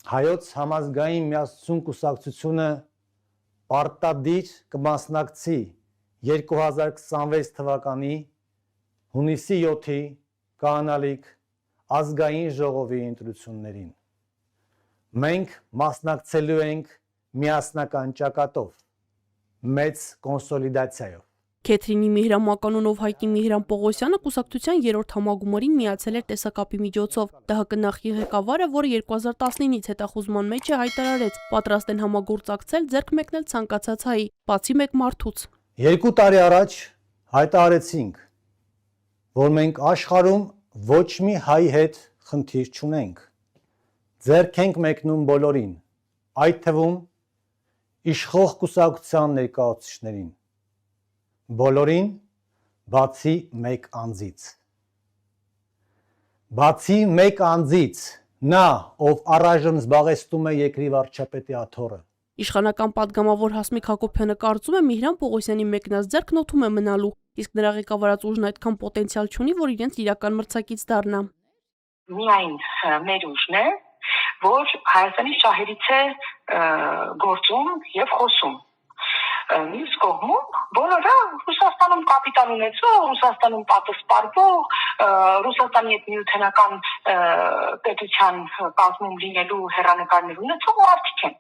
Հայոց համազգային միասնություն կուսակցությունը պարտադիր կմասնակցի 2026 թվականի հունիսի 7-ի կանալիք ազգային ժողովի ընտրություններին։ Մենք մասնակցելու ենք միասնական ճակատով, մեծ կոնսոլիդացիայով։ Քեթրինի Միհրամու անունով հայտնի Միհրամ Պողոսյանը կուսակցության 3-րդ համագումարին միացել էր տեսակապի միջոցով։ ԴՀԿ նախկին ղեկավարը, որը 2019-ից հետախուզման մեջ է, հայտարարեց, պատրաստ են համագործակցել, ձեռք մեկնել ցանկացած հայի, բացի մեկ մարդուց։ 2 տարի առաջ հայտարարեցինք, որ մենք աշխարհում ոչ մի հայ հետ խնդիր չունենք։ Ձեռք ենք մեկնում բոլորին, այդ թվում իշխող կուսակցության ներկայացուցիչներին։ Բոլորին, բացի մեկ անձից։ Բացի մեկ անձից, նա, ով առայժմ զբաղեցնում է երկրի վարչապետի աթոռը։ Իշխանական պատգամավոր Հասմիկ Հակոբյանը կարծում է Միհրամ Պողոսյանի մեկնած ձեռքն օդում է մնալու, իսկ նրա ղեկավարած ուժն այդքան պոտենցիալ չունի, որ իրենց իրական մրցակից դառնա։ Միայն մեր ուժն է, որ Հայաստանի շահերից է գործում եւ խոսում։ Մյուս կողմում բոլորը Ռուսաստանում կապիտալ ունեցող, Ռուսաստանում պատասպարվող, Ռուսաստանի հետ միութենական պետության կազմում լինելու հեռանկարներ ունեցող մարդիկ են։